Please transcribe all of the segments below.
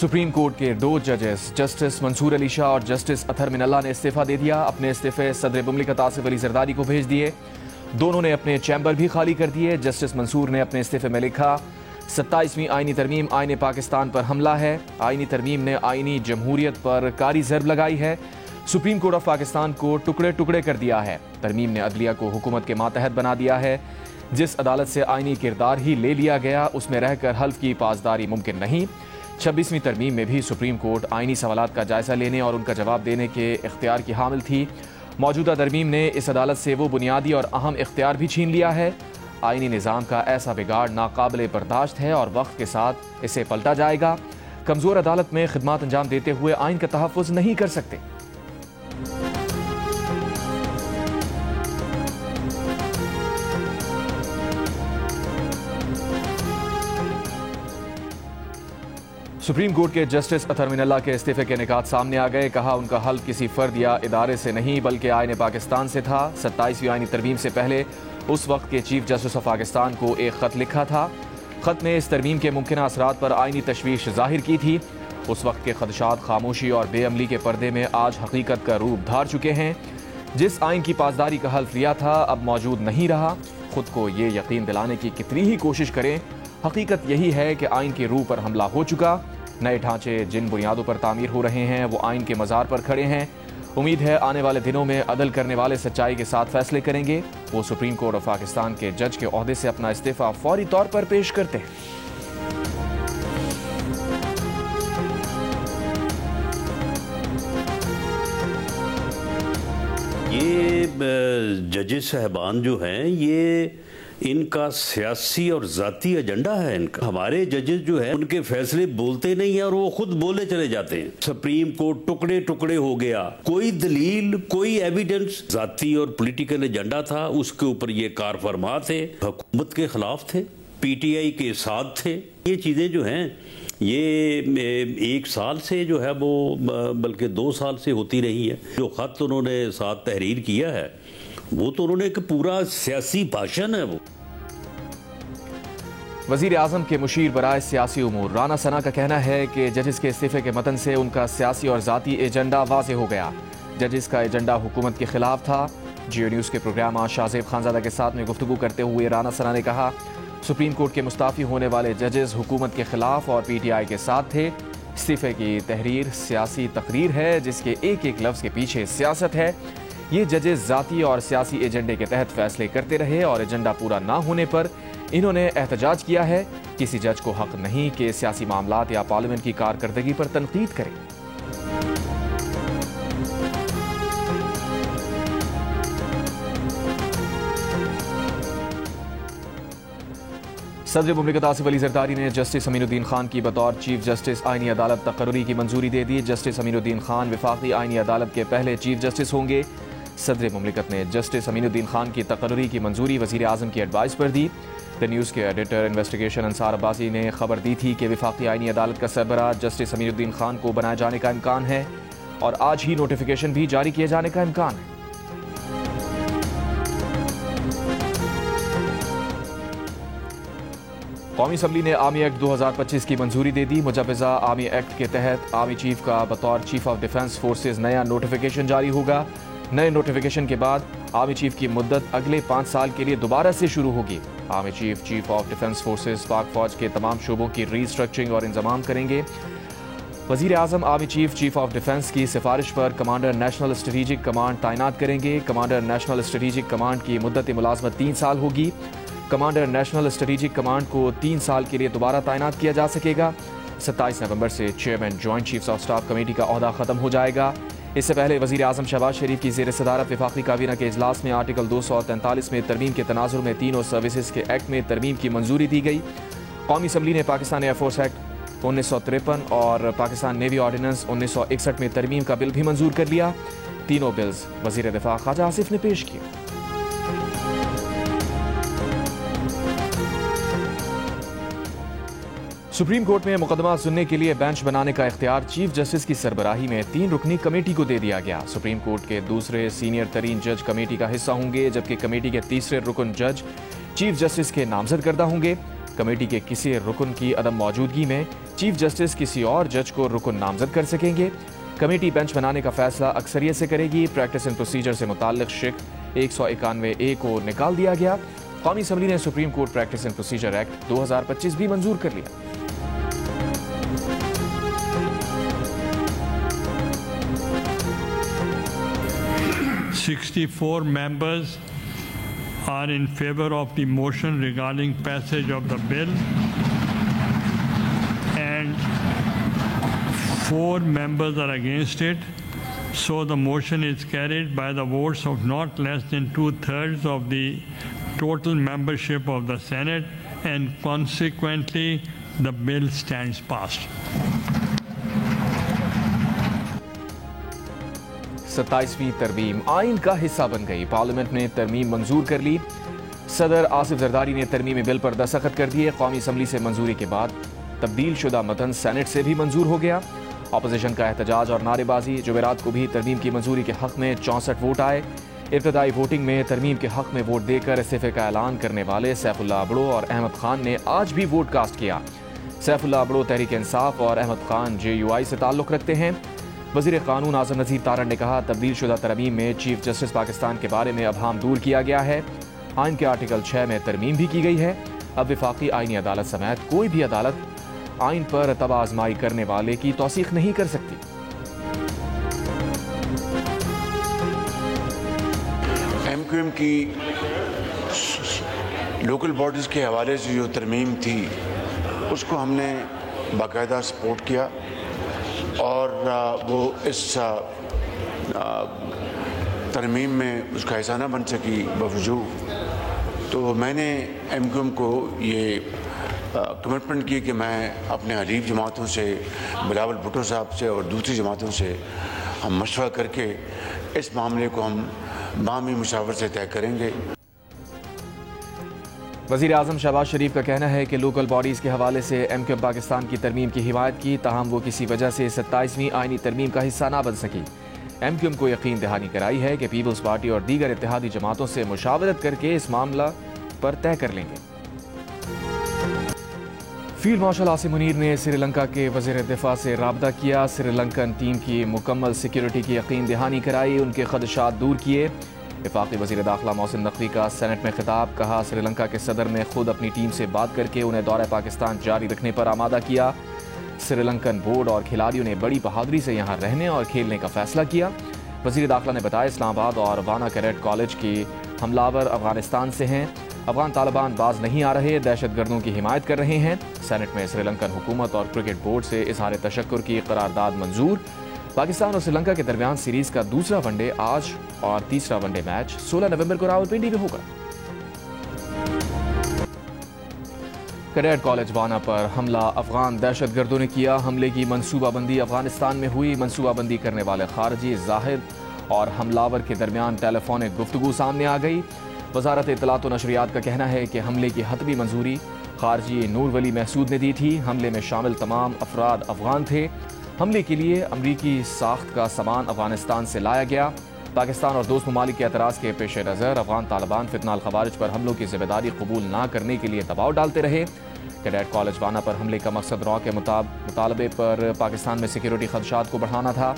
Supreme court के दो जजेस जस्टिस मंसूर अली शाह और जस्टिस अतहर मिनल्ला ने इस्तीफा दे दिया। अपने इस्तीफे सदर मुमलिकत आसिफ अली जरदारी को भेज दिए। दोनों ने अपने चैम्बर भी खाली कर दिए। जस्टिस मंसूर ने अपने इस्तीफे में लिखा, 27वीं आईनी तरमीम आईन पाकिस्तान पर हमला है। आईनी तरमीम ने आईनी जमहूरियत पर कारी ज़रब लगाई है। सुप्रीम कोर्ट ऑफ पाकिस्तान को टुकड़े टुकड़े कर दिया है। तरमीम ने अदलिया को हुकूमत के मातहत बना दिया है। जिस अदालत से आईनी किरदार ही ले लिया गया उसमें रहकर हल्फ की पासदारी मुमकिन नहीं। 26वीं तरमीम में भी सुप्रीम कोर्ट आईनी सवालात का जायजा लेने और उनका जवाब देने के इख्तियार की हामिल थी। मौजूदा तरमीम ने इस अदालत से वो बुनियादी और अहम इख्तियार भी छीन लिया है। आईनी निज़ाम का ऐसा बिगाड़ नाकाबिले बर्दाश्त है और वक्त के साथ इसे पलटा जाएगा। कमज़ोर अदालत में खिदमत अंजाम देते हुए आइन का तहफ़्फ़ुज़ नहीं कर सकते। सुप्रीम कोर्ट के जस्टिस अतहर मिनल्ला के इस्तीफे के निकात सामने आ गए। कहा, उनका हल्फ किसी फर्द या इदारे से नहीं बल्कि आईन पाकिस्तान से था। 27वीं आईनी तरमीम से पहले उस वक्त के चीफ जस्टिस ऑफ पाकिस्तान को एक ख़त लिखा था। ख़त में इस तरमीम के मुमकिन असरात पर आईनी तशवीश जाहिर की थी। उस वक्त के खदशात खामोशी और बेअमली के पर्दे में आज हकीकत का रूप धार चुके हैं। जिस आइन की पासदारी का हल्फ लिया था अब मौजूद नहीं रहा। खुद को ये यकीन दिलाने की कितनी ही कोशिश करें, हकीकत यही है कि आइन की रूह पर हमला हो चुका। नए ढांचे जिन बुनियादों पर तामीर हो रहे हैं वो आइन के मज़ार पर खड़े हैं। उम्मीद है आने वाले दिनों में अदल करने वाले सच्चाई के साथ फैसले करेंगे। वो सुप्रीम कोर्ट ऑफ पाकिस्तान के जज के ओहदे से अपना इस्तीफा फौरी तौर पर पेश करते हैं। ये जजेस साहबान जो हैं ये इनका सियासी और जाती एजेंडा है इनका। हमारे जजेस जो हैं उनके फैसले बोलते नहीं हैं और वो खुद बोले चले जाते हैं। सुप्रीम कोर्ट टुकड़े टुकड़े हो गया, कोई दलील कोई एविडेंस, जाती और पॉलिटिकल एजेंडा था, उसके ऊपर ये कार फरमा थे, हुकूमत के खिलाफ थे, पीटीआई के साथ थे। ये चीज़ें जो हैं ये 1 साल से जो है वो बल्कि 2 साल से होती रही है। जो ख़त उन्होंने साथ तहरीर किया है वो तो उन्होंने एक पूरा सियासी भाषण है। वो वज़ीर आज़म के मुशीर बराए सियासी उमूर राना सना का कहना है कि जजेस के इस्तीफे के मतन से उनका सियासी और ज़ाती एजेंडा वाज़ेह हो गया। जजेस का एजेंडा हुकूमत के खिलाफ था। जियो न्यूज़ के प्रोग्राम आज शाहज़ेब खानज़ादा के साथ में गुफ्तगू करते हुए राना सना ने कहा, सुप्रीम कोर्ट के मुस्ताफ़ी होने वाले जजेस हुकूमत के खिलाफ और पीटीआई के साथ थे। इस्तीफे की तहरीर सियासी तकरीर है जिसके एक एक लफ्ज़ के पीछे सियासत है। ये जजेस जाती और सियासी एजेंडे के तहत फैसले करते रहे और एजेंडा पूरा ना होने पर इन्होंने एहतजाज किया है। किसी जज को हक नहीं कि सियासी मामलात या पार्लियामेंट की कारकर्दगी पर तनकीद करे। सदर मुमलिकत आसिफ अली जरदारी ने जस्टिस अमीनुद्दीन खान की बतौर चीफ जस्टिस आईनी अदालत तकर्री की मंजूरी दे दी। जस्टिस अमीनुद्दीन खान वफाकी आईनी अदालत के पहले चीफ जस्टिस होंगे। सदर मुमलिकत ने जस्टिस अमीनुद्दीन खान की तकर्री की मंजूरी वज़ीर आज़म की एडवाइस पर दी। द न्यूज़ के एडिटर इन्वेस्टिगेशन अंसार अब्बासी ने खबर दी थी कि वफाकी आईनी अदालत का सरबराह जस्टिस अमीनुद्दीन खान को बनाए जाने का इम्कान है और आज ही नोटिफिकेशन भी जारी किए जाने का इम्कान है। कौमी असम्बली ने आर्मी एक्ट 2025 की मंजूरी दे दी। मुजवज़ा आर्मी एक्ट के तहत आर्मी चीफ का बतौर चीफ ऑफ डिफेंस फोर्सेज नया नोटिफिकेशन जारी होगा। नए नोटिफिकेशन के बाद आर्मी चीफ की मुद्दत अगले 5 साल के लिए दोबारा से शुरू होगी। Army chief chief of defence forces पाक फौज के तमाम शोबों की रीस्ट्रक्चरिंग और इंतजाम करेंगे। वज़ीर आज़म army chief chief of defence की सिफारिश पर कमांडर नेशनल स्ट्रेटेजिक कमांड तैनात करेंगे। कमांडर नेशनल स्ट्रेटेजिक कमांड की मुद्दत मुलाजमत 3 साल होगी। कमांडर नेशनल स्ट्रेटेजिक कमांड को 3 साल के लिए दोबारा तैनात किया जा सकेगा। 27 नवंबर से chairman joint chiefs of staff committee का ओहदा खत्म हो जाएगा। इससे पहले वज़ीर आज़म शहबाज शरीफ की ज़ेर सदारत वफाकी काबीना के इजलास में आर्टिकल 243 में तरमीम के तनाजुर में तीनों सर्विसेज के एक्ट में तरमीम की मंजूरी दी गई। कौमी असम्बली ने पाकिस्तान एयरफोर्स एक्ट 1953 और पाकिस्तान नेवी ऑर्डिनेंस 1961 में तरमीम का बिल भी मंजूर कर लिया। तीनों बिल्स वज़ीर दिफा ख्वाजा आसिफ ने पेश किए। सुप्रीम कोर्ट में मुकदमा सुनने के लिए बेंच बनाने का इख्तियार चीफ जस्टिस की सरबराही में 3 रुकनी कमेटी को दे दिया गया। सुप्रीम कोर्ट के दूसरे सीनियर तरीन जज कमेटी का हिस्सा होंगे जबकि कमेटी के तीसरे रुकन जज चीफ जस्टिस के नामजद करदा होंगे। कमेटी के किसी रुकन की अदम मौजूदगी में चीफ जस्टिस किसी और जज को रुकन नामजद कर सकेंगे। कमेटी बेंच बनाने का फैसला अक्सरियत से करेगी। प्रैक्टिस एंड प्रोसीजर से मुताल्लिक शिक 191A को निकाल दिया गया। कौमी असम्बली ने supreme court practice and procedure act 2025 भी मंजूर कर लिया। Sixty-four members are in favor of the motion regarding passage of the bill, and 4 members are against it. So the motion is carried by the votes of not less than 2/3 of the total membership of the Senate, and consequently the bill stands passed. 27वीं तरमीम आइन का हिस्सा बन गई। Parliament ने तरमीम मंजूर कर ली। सदर आसिफ जरदारी ने तरमीमी बिल पर दस्तखत कर दिए। कौमी असम्बली से मंजूरी के बाद तब्दील शुदा मतन सेनेट से भी मंजूर हो गया। अपोजिशन का एहतजाज और नारेबाजी। जुमेरात को भी तरमीम की मंजूरी के हक में 64 वोट आए। इब्तदाई वोटिंग में तरमीम के हक में वोट देकर इस्तीफे का ऐलान करने वाले सैफुल्लाह अबड़ो और अहमद खान ने आज भी वोट कास्ट किया। सैफुल्लाह अबड़ो तहरीक इंसाफ और अहमद खान JUI से ताल्लुक़ रखते हैं। वज़ीर क़ानून आज़म नज़ीर तारड़ ने कहा, तब्दील शुदा तरमीम में चीफ जस्टिस पाकिस्तान के बारे में अबहाम दूर किया गया है। आइन के आर्टिकल 6 में तरमीम भी की गई है। अब वफाकी आइनी अदालत समेत कोई भी अदालत आइन पर तबा आजमाई करने वाले की तौसीक़ नहीं कर सकती। MQM की लोकल बॉडीज़ के हवाले से जो तरमीम थी उसको हमने बाकायदा सपोर्ट किया, और वो इस तरमीम में उसका हिस्सा न बन सकी बावजूद, तो मैंने MQM को ये कमिटमेंट की कि मैं अपने हलीफ जमातों से, बिलावल भुट्टो साहब से और दूसरी जमातों से हम मशवरा करके इस मामले को हम बामी मुशावरत से तय करेंगे। वज़ीर आज़म शहबाज शरीफ का कहना है कि लोकल बॉडीज़ के हवाले से MQM पाकिस्तान की तरमीम की हिमायत की, ताहम वो किसी वजह से 27वीं आइनी तरमीम का हिस्सा ना बन सकी। MQM को यकीन दहानी कराई है कि पीपल्स पार्टी और दीगर इत्तेहादी जमातों से मुशावरत करके इस मामला पर तय कर लेंगे। फील्ड मार्शल आसिम मुनीर ने श्रीलंका के वज़ीर दिफा से राब्ता किया। श्रीलंकन टीम की मुकम्मल सिक्योरिटी की यकीन दहानी कराई, उनके खदशात दूर किए। वफाकी वज़ीर दाखिला मोहसिन नकवी का सेनेट में खिताब। कहा, श्रीलंका के सदर ने खुद अपनी टीम से बात करके उन्हें दौरा पाकिस्तान जारी रखने पर आमादा किया। श्रीलंकन बोर्ड और खिलाड़ियों ने बड़ी बहादुरी से यहाँ रहने और खेलने का फैसला किया। वज़ीर दाखिला ने बताया, इस्लामाबाद और वाना कैडेट कॉलेज के हमलावर अफगानिस्तान से हैं। अफगान तालिबान बाज नहीं आ रहे, दहशत गर्दों की हिमायत कर रहे हैं। सेनेट में श्रीलंकन हुकूमत और क्रिकेट बोर्ड से इजहार तशक्कुर की करारदाद मंजूर। पाकिस्तान और श्रीलंका के दरमियान सीरीज का दूसरा वनडे आज और तीसरा वनडे मैच 16 नवंबर को रावलपिंडी में होगा। कैडेट कॉलेज वाना पर हमला अफगान दहशत गर्दों ने किया। हमले की मनसूबाबंदी अफगानिस्तान में हुई। मनसूबाबंदी करने वाले खारजी जाहिद और हमलावर के दरमियान टेलीफोनिक गुफ्तगू सामने आ गई। वजारत इत्तलात और नशरियात का कहना है कि हमले की हतमी मंजूरी खारजी नूर वली महसूद ने दी थी। हमले में शामिल तमाम अफराद अफगान थे। हमले के लिए अमरीकी साख्त का सामान अफगानिस्तान से लाया गया। पाकिस्तान और दोस्त ममालिक के एतराज़ के पेश नज़र अफगान तालिबान फितनाल खवारिज पर हमलों की जिम्मेदारी कबूल न करने के लिए दबाव डालते रहे। कैडेट कॉलेज वाना पर हमले का मकसद रॉ के मुतालबे पर पाकिस्तान में सिक्योरिटी खदशात को बढ़ाना था।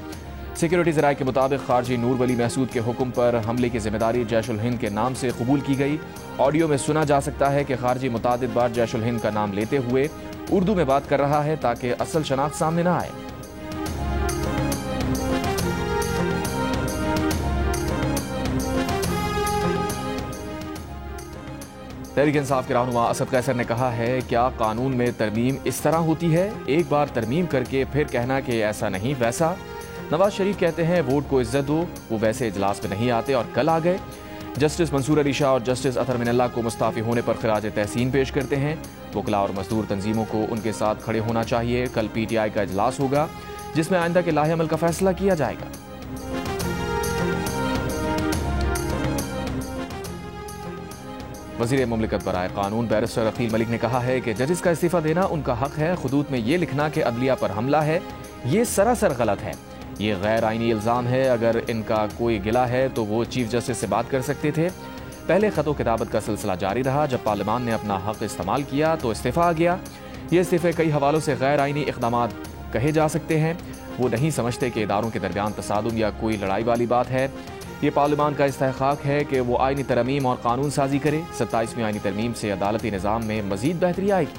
सिक्योरिटी ज़राए के मुताबिक खारजी नूर वली महसूद के हुक्म पर हमले की जिम्मेदारी जैश उल हिंद के नाम से कबूल की गई। ऑडियो में सुना जा सकता है कि खारजी मुतादिद बार जैश उल हिंद का नाम लेते हुए उर्दू में बात कर रहा है ताकि असल शनाख्त सामने न आए। तहरीक इंसाफ के रहनुमा असद कैसर ने कहा है, क्या कानून में तरमीम इस तरह होती है? एक बार तरमीम करके फिर कहना कि ऐसा नहीं वैसा। नवाज शरीफ कहते हैं वोट को इज्जत दो, वो वैसे इजलास में नहीं आते और कल आ गए। जस्टिस मंसूर अली शाह और जस्टिस अतहर मिनल्ला को मुस्ताफ़ी होने पर खिराज तहसीन पेश करते हैं। वकला और मजदूर तंजीमों को उनके साथ खड़े होना चाहिए। कल PTI का इजलास होगा जिसमें आइंदा के लाहे अमल का फैसला किया जाएगा। वज़ीर मुमलिकत बराए कानून बैरिस्टर अकील मलिक ने कहा है कि जजिस का इस्तीफा देना उनका हक है। खुदूत में ये लिखना कि अदलिया पर हमला है, ये सरासर गलत है। ये गैर आइनी इल्ज़ाम है। अगर इनका कोई गिला है तो वो चीफ जस्टिस से बात कर सकते थे। पहले खतो किताबत का सिलसिला जारी रहा। जब पार्लियामान ने अपना हक इस्तेमाल किया तो इस्तीफ़ा आ गया। ये इस्तीफ़े कई हवालों से गैर आइनी इक़दाम कहे जा सकते हैं। वो नहीं समझते कि इदारों के दरमियान तसादुम या कोई लड़ाई वाली बात है। ये पार्लियामान का इस्तेहक़ाक़ है कि वो आइनी तरमीम और कानून साजी करे। 27वीं आइनी तरमीम से अदालती निज़ाम में मज़ीद बेहतरी आएगी।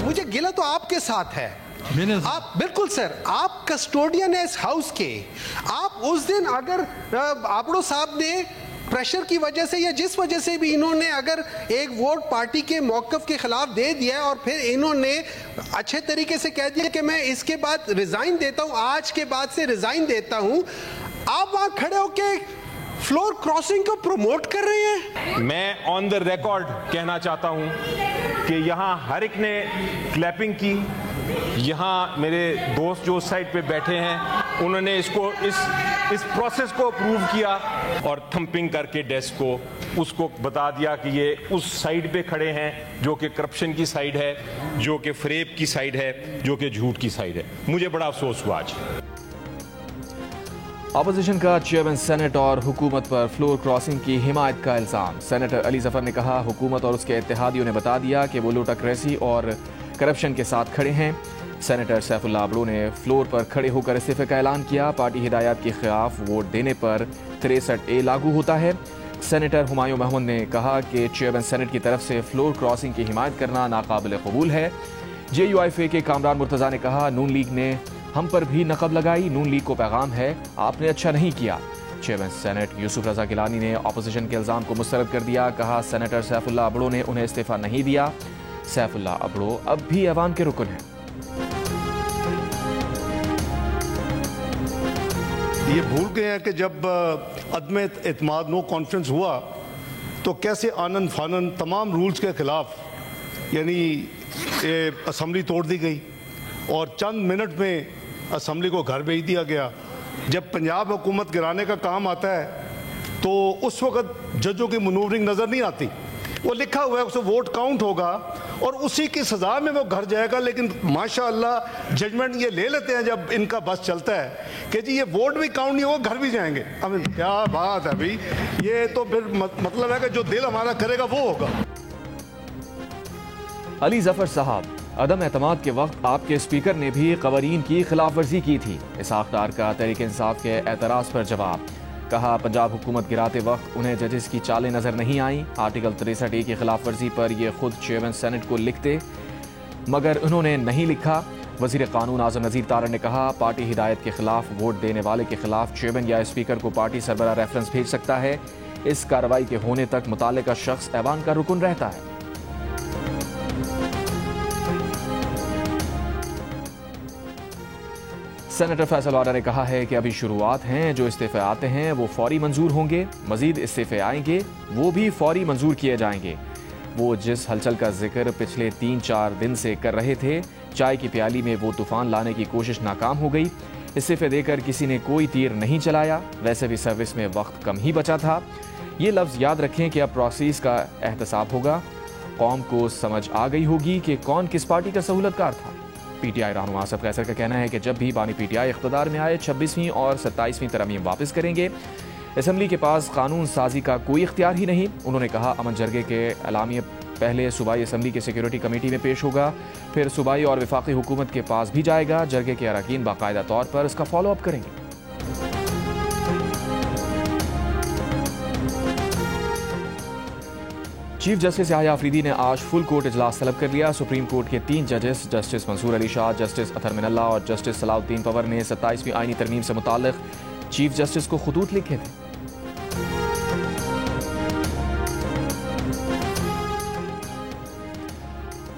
मुझे गिला तो आपके साथ है। आप बिल्कुल सर, आप कस्टोडियन है इस हाउस के। आप उस दिन अगर आपड़ो साहब ने प्रेशर की वजह से या जिस वजह से भी इन्होंने अगर एक वोट पार्टी के मौक़िफ़ के खिलाफ दे दिया और फिर इन्होंने अच्छे तरीके से कह दिया कि मैं इसके बाद रिजाइन देता हूं, आज के बाद से रिजाइन देता हूं, आप वहां खड़े होके फ्लोर क्रॉसिंग को प्रमोट कर रहे हैं। मैं ऑन द रिकॉर्ड कहना चाहता हूं कि यहां हर एक ने क्लैपिंग की। यहाँ मेरे दोस्त जो उस साइड पे बैठे हैं उन्होंने इसको इस प्रोसेस को अप्रूव किया और थंपिंग करके डेस्क को उसको बता दिया कि ये उस साइड पे खड़े हैं जो कि करप्शन की साइड है, जो कि फरेब की साइड है, जो कि झूठ की साइड है। मुझे बड़ा अफसोस हुआ आज। अपोजिशन का चेयरमैन सेनेट और हुकूमत पर फ्लोर क्रॉसिंग की हिमायत का इल्ज़ाम। सेनेटर अली जफर ने कहा हुकूमत और उसके इत्तेहादियों ने बता दिया कि वो लूटाक्रेसी और करप्शन के साथ खड़े हैं। सेनेटर सैफुल्लाह अबड़ो ने फ्लोर पर खड़े होकर इस्तीफे का ऐलान किया। पार्टी हिदायत के खिलाफ वोट देने पर 63A लागू होता है। सेनेटर हुमायूं महमूद ने कहा कि चेयरमैन सेनेट की तरफ से फ्लोर क्रॉसिंग की हिमायत करना नाकाबिल कबूल है। JUIFA के कामरान मुर्तज़ा ने कहा नून लीग ने हम पर भी नकब लगाई, नून लीग को पैगाम है आपने अच्छा नहीं किया। चेयरमैन सेनेट यूसुफ रजा गिलानी ने अपोजिशन के इल्ज़ाम को मुस्तरद कर दिया। कहा सेनेटर सैफुल्लाह अबड़ो ने उन्हें इस्तीफा नहीं दिया। सैफुल्लाह अबड़ो अब भी अवाम के रुकन हैं। ये भूल गए हैं कि जब अदम एतमाद नो कॉन्फ्रेंस हुआ तो कैसे आनन फानन तमाम रूल्स के खिलाफ यानी असम्बली तोड़ दी गई और चंद मिनट में असम्बली को घर भेज दिया गया। जब पंजाब हुकूमत गिराने का काम आता है तो उस वक्त जजों की मनूवरिंग नज़र नहीं आती। वो लिखा हुआ है उससे वोट काउंट होगा और उसी की सज़ा में वो घर जाएगा। लेकिन माशाअल्लाह जजमेंट ये ले लेते हैं जब इनका बस चलता है कि जी ये वोट भी काउंट नहीं होगा, घर भी जाएंगे। अब क्या बात है भाई, ये तो फिर मतलब है कि जो दिल हमारा करेगा वो होगा। अली जफर साहब, अदम एतमाद के वक्त आपके स्पीकर ने भी कवानीन की खिलाफ वर्जी की थी। इसहाक डार का तहरीक इंसाफ के एतराज़ पर जवाब। कहा पंजाब हुकूमत गिराते वक्त उन्हें जजेस की चालें नजर नहीं आई। आर्टिकल 63A की खिलाफ वर्जी पर यह खुद चेयरमैन सेनेट को लिखते मगर उन्होंने नहीं लिखा। वजीर कानून आजम नज़ीर तारड़ ने कहा पार्टी हिदायत के खिलाफ वोट देने वाले के खिलाफ चेयरमैन या स्पीकर को पार्टी सरबराह रेफरेंस भेज सकता है। इस कार्रवाई के होने तक मुताल्लिका शख्स ऐवान का रुकन रहता है। सेनेटर फैसल वाडा ने कहा है कि अभी शुरुआत हैं, जो इस्तीफे आते हैं वो फौरी मंजूर होंगे, मजीद इस्तीफे आएंगे वो भी फौरी मंजूर किए जाएंगे। वो जिस हलचल का जिक्र पिछले 3-4 दिन से कर रहे थे, चाय की प्याली में वो तूफान लाने की कोशिश नाकाम हो गई। इस्तीफे देकर किसी ने कोई तीर नहीं चलाया, वैसे भी सर्विस में वक्त कम ही बचा था। ये लफ्ज़ याद रखें कि अब प्रोसेस का एहतसाब होगा। कौम को समझ आ गई होगी कि कौन किस पार्टी का सहूलतकार था। PTI रहनुमा आसफ कैसर का कहना है कि जब भी बानी PTI इख्तियार में आए 26वीं और 27वीं तरमीम वापस करेंगे। असम्बली के पास कानून साजी का कोई इख्तियार ही नहीं। उन्होंने कहा अमन जरगे के एलामिया पहले सूबाई असम्बली की सिक्योरिटी कमेटी में पेश होगा, फिर सूबाई और वफाकी हुकूमत के पास भी जाएगा। जरगे के अरकान बाकायदा तौर पर इसका फॉलो अप करेंगे। चीफ जस्टिस याह्या अफरीदी ने आज फुल कोर्ट इजलास तलब कर लिया। सुप्रीम कोर्ट के 3 जजेस जस्टिस मंसूर अली शाह, जस्टिस अतहर मिनल्ला और जस्टिस सलाउद्दीन पवर ने 27वीं आईनी तरमीम से मुताल्लिक चीफ जस्टिस को खुतूत लिखे थे।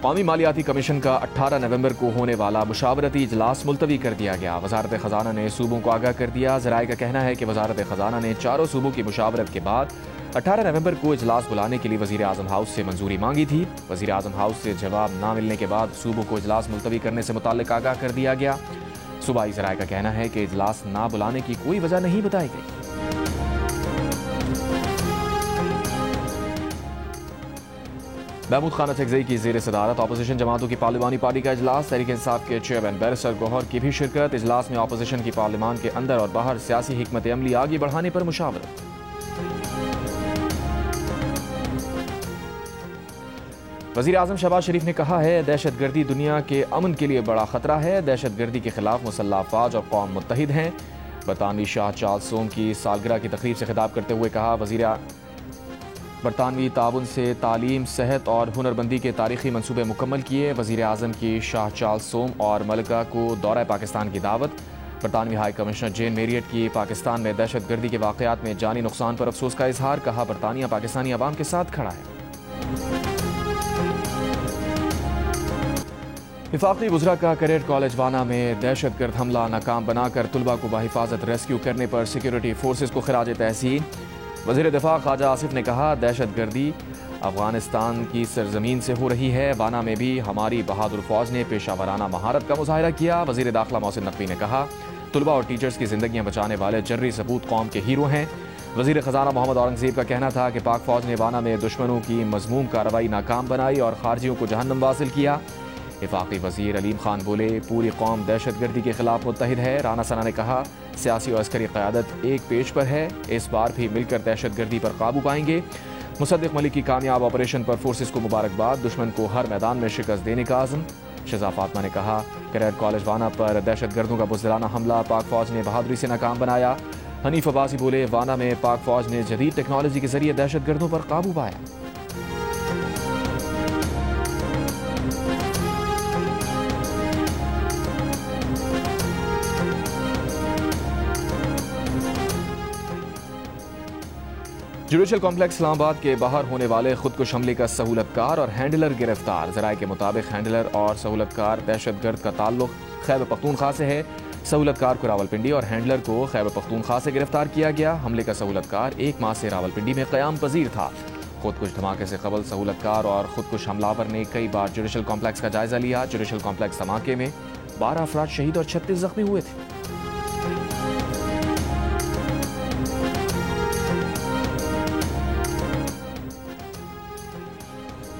कौमी मालियाती कमीशन का 18 नवंबर को होने वाला मुशावरती इजलास मुलतवी कर दिया गया। वजारत खजाना ने सूबों को आगाह कर दिया। ज़राए का कहना है कि वजारत खजाना ने चारों सूबों की मुशावरत के बाद 18 नवंबर को इजलास बुलाने के लिए वजीर आजम हाउस से मंजूरी मांगी थी। वजीर आजम हाउस से जवाब न मिलने के बाद सूबों को इजलास मुलतवी करने से मुताल्लिक आगाह कर दिया गया। सूबाई ज़राए का कहना है कि इजलास न बुलाने की कोई वजह नहीं बताई गई। महमूद खान अचकज़ई की ज़ेर सदारत अपोजिशन जमातों की पार्लिमानी पार्टी का इजलास। तहरीक इंसाफ के चेयरमैन बैरिस्टर गौहर की भी शिरकत। इजलास में अपोजिशन की पार्लिमान के अंदर और बाहर सियासी हिकमत अमली आगे बढ़ाने पर मुशावरत। वज़ीर आज़म शहबाज शरीफ ने कहा है, दहशतगर्दी दुनिया के अमन के लिए बड़ा खतरा है। दहशतगर्दी के खिलाफ मुसल्लह अफवाज और कौम मुत्तहिद हैं। बरतानवी शाह चार्ल्स सोम की सालगिरह की तकरीब से खिताब करते हुए कहा, वज़ीर बरतानवी ताउन से तालीम, सेहत और हुनरबंदी के तारीखी मनसूबे मुकम्मल किए। वज़ीर आज़म की शाह चार्ल्स सोम और मलिका को दौरा पाकिस्तान की दावत। बरतानवी हाई कमिश्नर जेन मेरियट की पाकिस्तान में दहशतगर्दी के वाक़यात में जानी नुकसान पर अफसोस का इजहार। कहा, बरतानिया पाकिस्तानी अवाम के साथ खड़ा है। वफाकी वज़रा का कैडेट कॉलेज वाना में दहशतगर्द हमला नाकाम बनाकर तुलबा को बाहिफाजत रेस्क्यू करने पर सिक्योरिटी फोर्सेस को खिराज तहसीन। वज़ीर दिफा ख्वाजा आसिफ ने कहा, दहशतगर्दी अफगानिस्तान की सरजमीन से हो रही है। वाना में भी हमारी बहादुर फौज ने पेशावराना महारत का मुजाहिरा किया। वज़ीर दाखिला मोहसिन नकवी ने कहा, तुलबा और टीचर्स की जिंदगियां बचाने वाले जर्री सबूत कौम के हीरो हैं। वज़ीर ख़जाना मोहम्मद औरंगज़ेब का कहना था कि पाक फौज ने वाना में दुश्मनों की मजमूम कार्रवाई नाकाम बनाई और खारजियों को जहन्नम वासिल किया। वफाकी वज़ीर अलीम खान बोले, पूरी कौम दहशतगर्दी के खिलाफ मुत्तहिद है। राना सना ने कहा, सियासी और अस्करी क़यादत एक पेज पर है, इस बार भी मिलकर दहशतगर्दी पर काबू पाएंगे। मुसद्दिक मलिक की कामयाब ऑपरेशन पर फोर्सेस को मुबारकबाद, दुश्मन को हर मैदान में शिकस्त देने का आज़म। शज़ा फातमा ने कहा, कैडेट कॉलेज वाना पर दहशतगर्दों का बुज़दिलाना हमला पाक फौज ने बहादुरी से नाकाम बनाया। हनीफ अब्बासी बोले, वाना में पाक फौज ने जदीद टेक्नोलॉजी के जरिए दहशतगर्दों पर काबू पाया। जुडिशल कॉम्प्लेक्स इस्लामाबाद के बाहर होने वाले खुदकुश हमले का सहूलतकार और हैंडलर गिरफ्तार। ज़राए के मुताबिक हैंडलर और सहूलतकार दहशतगर्द का ताल्लुक खैबर पख्तूनख्वा से है। सहूलतकार को रावलपिंडी और हैंडलर को खैबर पख्तूनख्वा से गिरफ्तार किया गया। हमले का सहूलतकार 1 माह से रावलपिंडी में क़याम पजीर था। खुदकुश धमाके से कबल सहूलतकार और खुदकुश हमलावर ने कई बार जुडिशल कॉम्प्लेक्स का जायजा लिया। जुडिशल कॉम्प्लेक्स धमाके में 12 अफराद शहीद और 36 जख्मी हुए थे।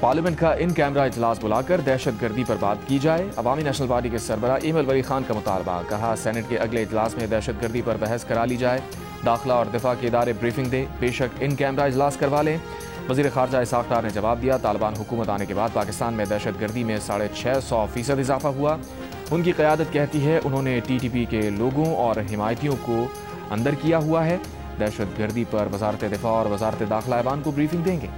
पार्लियामेंट का इन कैमरा इजलास बुलाकर दहशतगर्दी पर बात की जाए। अवामी नेशनल पार्टी के सरबरा इमल वली खान का मुतालबा। कहा, सेनेट के अगले इजलास में दहशतगर्दी पर बहस करा ली जाए। दाखिला और दिफा के इदारे ब्रीफिंग दे, बेशक इन कैमरा इजलास करवा लें। वज़ीर ख़ारजा इसाक़ डार ने जवाब दिया, तालिबान हुकूमत आने के बाद पाकिस्तान में दहशतगर्दी में 650% इजाफा हुआ। उनकी क़यादत कहती है उन्होंने TTP के लोगों और हिमायतियों को अंदर किया हुआ है। दहशतगर्दी पर वज़ारत दिफा और वज़ारत दाखिला ऐवान को ब्रीफिंग देंगे।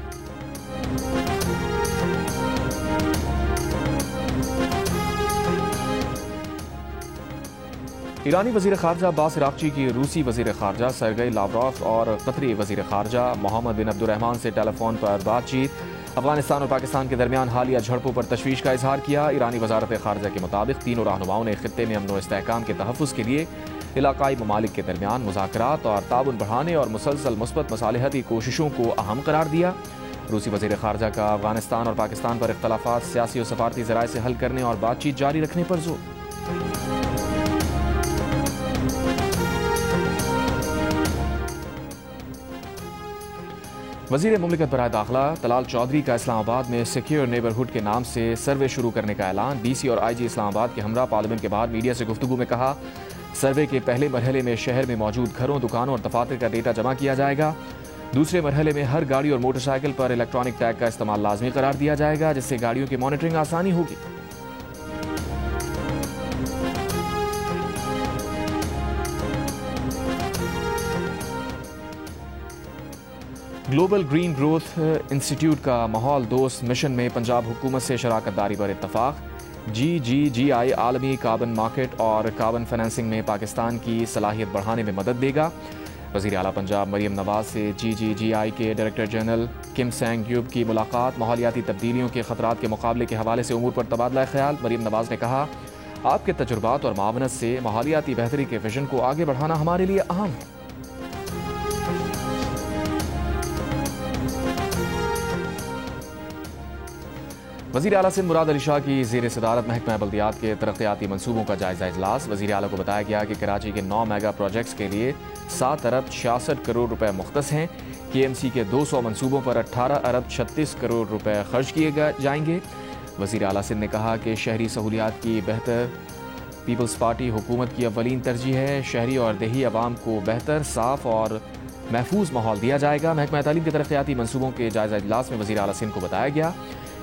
ईरानी वज़ीर ख़ारजा अब्बास इराक़ची की रूसी वज़ीर ख़ारजा सरगई लावरोफ और कतरी वज़ीर ख़ारजा मोहम्मद बिन अब्दुर्रहमान से टेलीफोन पर बातचीत। अफगानिस्तान और पाकिस्तान के दरमियान हालिया झड़पों पर तशवीश का इजहार किया। ईरानी वज़ारत ख़ारजा के मुताबिक तीनों रहनुमाओं ने ख़ित्ते में अमन व इस्तेहकाम के तहफ़्फ़ुज़ के लिए इलाक़ाई ममालिक के दरमियान मुज़ाकरात और ताउन बढ़ाने और मुसलसल मुस्बत मसालिहती कोशिशों को अहम करार दिया। रूसी वज़ीर ख़ारजा का अफगानिस्तान और पाकिस्तान पर इख्तलाफ़ात सियासी और सफारती ज़राए से हल करने और बातचीत जारी रखने पर जोर। वज़ीर मुमलिकत बराए दाखिला तलाल चौधरी का इस्लामाबाद में सिक्योर नेबरहुड के नाम से सर्वे शुरू करने का ऐलान। DC और IG इस्लामाबाद के हमरा पार्लियामेंट के बाहर मीडिया से गुफ्तगू में कहा, सर्वे के पहले मरहले में शहर में मौजूद घरों, दुकानों और दफातर का डेटा जमा किया जाएगा। दूसरे मरहले में हर गाड़ी और मोटरसाइकिल पर इलेक्ट्रॉनिक टैग का इस्तेमाल लाजमी करार दिया जाएगा, जिससे गाड़ियों की मॉनिटरिंग आसानी होगी। ग्लोबल ग्रीन ग्रोथ इंस्टीट्यूट का माहौल दोस्त मिशन में पंजाब हुकूमत से शराकत दारी पर इत्तफाक। GGGI आलमी कार्बन मार्केट और कार्बन फाइनेंसिंग में पाकिस्तान की सलाहियत बढ़ाने में मदद देगा। वज़ीर आला पंजाब मरियम नवाज से GGGI के डायरेक्टर जनरल किम सेंग यूब की मुलाकात। माहौलियाती तब्दीलियों के खतरात के मुकाबले के हवाले से उमूर पर तबादला ख्याल। मरियम नवाज ने कहा, आपके तजुर्बात और मावनत से माहौलियाती बेहतरी के विजन को आगे बढ़ाना हमारे लिए अहम है। वज़ीर आला सिंध मुराद अली शाह की ज़ेर सदारत महकमा बल्दियात के तरक्याती मनसूबों का जायजा इजलास। वज़ीर आला को बताया गया कि कराची के 9 मेगा प्रोजेक्ट्स के लिए 7 अरब 66 करोड़ रुपए मुख्तस हैं। KMC के 200 मनसूबों पर 18 अरब 36 करोड़ रुपए खर्च किए जाएंगे। वज़ीर आला सिंध ने कहा कि शहरी सहूलियात की बेहतर पीपल्स पार्टी हुकूमत की अव्वलीन तरजीह है। शहरी और देही आवाम को बेहतर, साफ और महफूज माहौल दिया जाएगा। महकमा तालीम के तरक्याती मनसूबों के जायजा इजलास में वज़ीर आला सिंध को बताया गया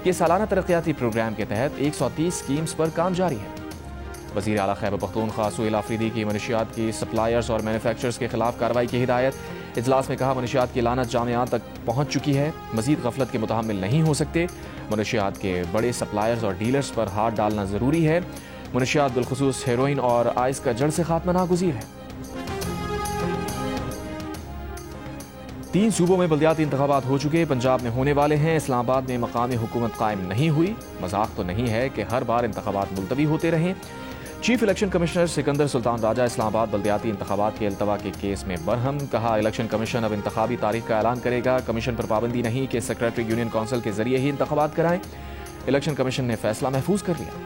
कि सालाना तरक्याती प्रोग्राम के तहत 130 स्कीम्स पर काम जारी है। वज़ीर आला खैबर पख्तूनख्वा सुहेल आफरीदी की मनशियात की सप्लायर्स और मैन्युफैक्चरर्स के खिलाफ कार्रवाई की हिदायत। इजलास में कहा, मनशियात की लानत जामियात तक पहुँच चुकी है, मजीद गफलत के मुतहम्मिल नहीं हो सकते। मनशियात के बड़े सप्लायर्स और डीलर्स पर हाथ डालना ज़रूरी है। मनशियात बिलखुसूस हेरोइन और आइस का जड़ से खात्मा नागुज़ीर है। 3 सूबों में बल्दियाती इंतखाबात हो चुके, पंजाब में होने वाले हैं। इस्लामाबाद में मकामी हुकूमत कायम नहीं हुई। मजाक तो नहीं है कि हर बार इंतखाबात मुलतवी होते रहें। Chief election commissioner Sikandar Sultan Raja Islamabad बल्दियाती इंतखाबात के अल्तवा के केस में बरहम। कहा, इलेक्शन कमीशन अब इंतखाबी तारीख का ऐलान करेगा। कमीशन पर पाबंदी नहीं कि सेक्रेटरी यूनियन काउंसिल के जरिए ही इंतखाबात कराएं। इलेक्शन कमीशन ने फैसला महफूज कर लिया।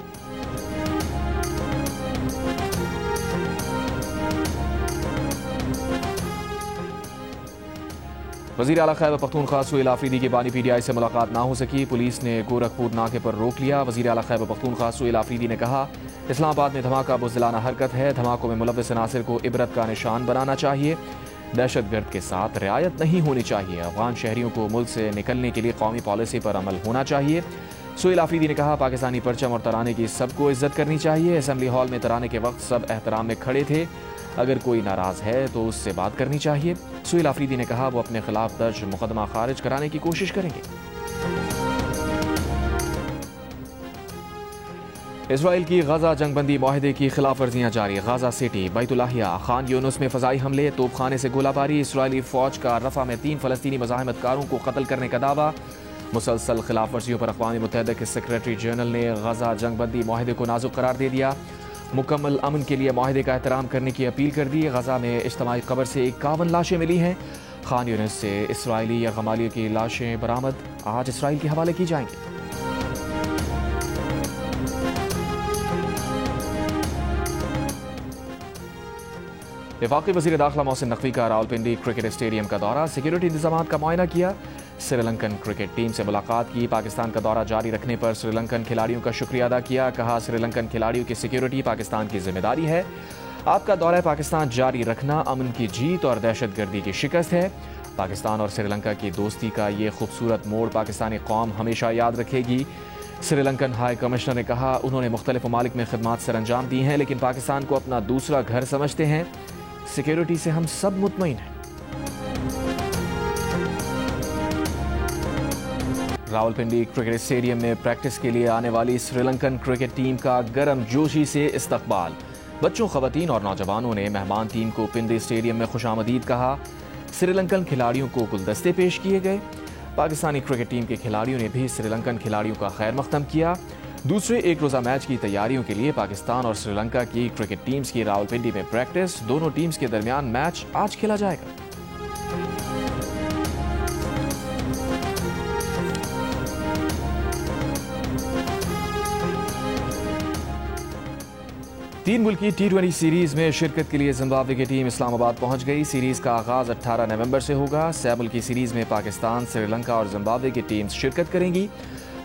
वज़ीर आला खैबर पख्तूनख्वा सुहेल आफरीदी की बानी PTI से मुलाकात ना हो सकी। पुलिस ने गोरखपुर नाके पर रोक लिया। वज़ीर आला खैबर पख्तूनख्वा सुहेल आफरीदी ने कहा, इस्लामाबाद में धमाका बुज़दिलाना हरकत है। धमाकों में मुलव्वस अनासिर को इबरत का निशान बनाना चाहिए। दहशतगर्द के साथ रियायत नहीं होनी चाहिए। अफगान शहरियों को मुल्क से निकलने के लिए कौमी पॉलिसी पर अमल होना चाहिए। सुहेल आफरीदी ने कहा, पाकिस्तानी परचम और तराने की सबको इज्जत करनी चाहिए। असेंबली हॉल में तराने के वक्त सब एहतराम में खड़े थे। अगर कोई नाराज़ है तो उससे बात करनी चाहिए। सुहेल आफरीदी ने कहा, वो अपने खिलाफ दर्ज मुकदमा खारिज कराने की कोशिश करेंगे। इसराइल की गजा जंगबंदी माहिदे की खिलाफ वर्जियाँ जारी। गजा सिटी, बैतुल्लाहिया, खान यूनुस में फ़ज़ाई हमले, तोपखाने से गोलाबारी। इसराइली फ़ौज का रफ़ा में 3 फ़लस्तीनी मज़ाहमतकारों को कत्ल करने का दावा। मुसलसल खिलाफ वर्जियों पर अक़वाम मुत्तहिदा के सेक्रेटरी जनरल ने गजा जंगबंदी माहिदे को नाजुक करार दे दिया। मुकम्मल अमन के लिए माहिदे का एहतराम करने की अपील कर दी। गजा में इज्तिमाई कब्र से 51 लाशें मिली हैं। खान यूनिस से इसराइली या गमालियों की लाशें बरामद आज इसराइल के हवाले की जाएंगी। वफाकी वज़ीर दाखिला मोहसिन नकवी का रावलपिंडी क्रिकेट स्टेडियम का दौरा, सिक्योरिटी इंतजाम का मुआयना किया। श्रीलंकन क्रिकेट टीम से मुलाकात की। पाकिस्तान का दौरा जारी रखने पर श्रीलंकन खिलाड़ियों का शुक्रिया अदा किया। कहा, श्रीलंकन खिलाड़ियों की सिक्योरिटी पाकिस्तान की जिम्मेदारी है। आपका दौरा पाकिस्तान जारी रखना अमन की जीत और दहशतगर्दी की शिकस्त है। पाकिस्तान और श्रीलंका की दोस्ती का ये खूबसूरत मोड़ पाकिस्तानी कौम हमेशा याद रखेगी। श्रीलंकन हाई कमिश्नर ने कहा, उन्होंने मुख्तलिफ ममालिक में खिदमात सर अंजाम दी हैं, लेकिन पाकिस्तान को अपना दूसरा घर समझते हैं। सिक्योरिटी से हम सब मुतमईन हैं। रावलपिंडी क्रिकेट स्टेडियम में प्रैक्टिस के लिए आने वाली श्रीलंकन क्रिकेट टीम का गर्म जोशी से इस्तकबाल। बच्चों, खवातीन और नौजवानों ने मेहमान टीम को पिंडी स्टेडियम में खुशामदीद कहा। श्रीलंकन खिलाड़ियों को गुलदस्ते पेश किए गए। पाकिस्तानी क्रिकेट टीम के खिलाड़ियों ने भी श्रीलंकन खिलाड़ियों का खैर मकदम किया। दूसरे एक रोज़ा मैच की तैयारियों के लिए पाकिस्तान और श्रीलंका की क्रिकेट टीम्स की रावलपिंडी में प्रैक्टिस। दोनों टीम्स के दरमियान मैच आज खेला जाएगा। तीन मुल्की T20 सीरीज में शिरकत के लिए जिम्बाब्वे की टीम इस्लामाबाद पहुंच गई। सीरीज का आगाज 18 नवंबर से होगा। 6 मुल्की सीरीज में पाकिस्तान, श्रीलंका और जिम्बाब्वे की टीम्स शिरकत करेंगी।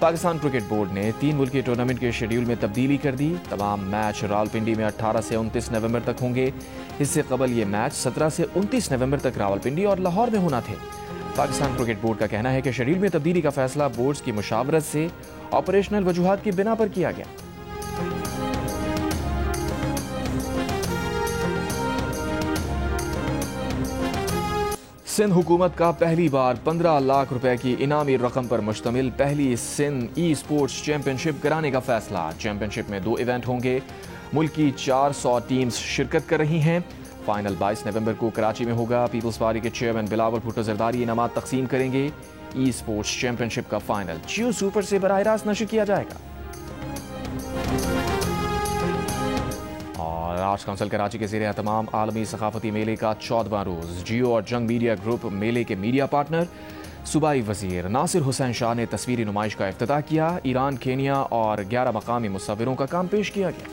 पाकिस्तान क्रिकेट बोर्ड ने 3 मुल्की टूर्नामेंट के शेड्यूल में तब्दीली कर दी। तमाम मैच रावलपिंडी में 18 से 29 नवंबर तक होंगे। इससे कबल ये मैच 17 से 29 नवंबर तक रावलपिंडी और लाहौर में होना थे। पाकिस्तान क्रिकेट बोर्ड का कहना है कि शेड्यूल में तब्दीली का फैसला बोर्ड्स की मुशावरत से ऑपरेशनल वजूहात की बिना पर किया गया। सिंध हुकूमत का पहली बार 15 लाख रुपए की इनामी रकम पर मुश्तमिल पहली सिंध ई स्पोर्ट्स चैंपियनशिप कराने का फैसला। चैंपियनशिप में 2 इवेंट होंगे। मुल्क की 400 टीम्स शिरकत कर रही हैं। फाइनल 22 नवंबर को कराची में होगा। पीपल्स पार्टी के चेयरमैन बिलावल भुट्टो जरदारी इनामात तकसीम करेंगे। ई स्पोर्ट्स चैंपियनशिप का फाइनल जियो सुपर से बराह रास्त नशर किया जाएगा। राज काउंसिल कराची के ज़रिए तमाम आलमी सकाफती मेले का 14वां रोज़। जियो और जंग मीडिया ग्रुप मेले के मीडिया पार्टनर। सूबाई वज़ीर नासिर हुसैन शाह ने तस्वीरी नुमाइश का इफ्तिताह किया। ईरान, केनिया और 11 मकामी मुसव्विरों का काम पेश किया गया।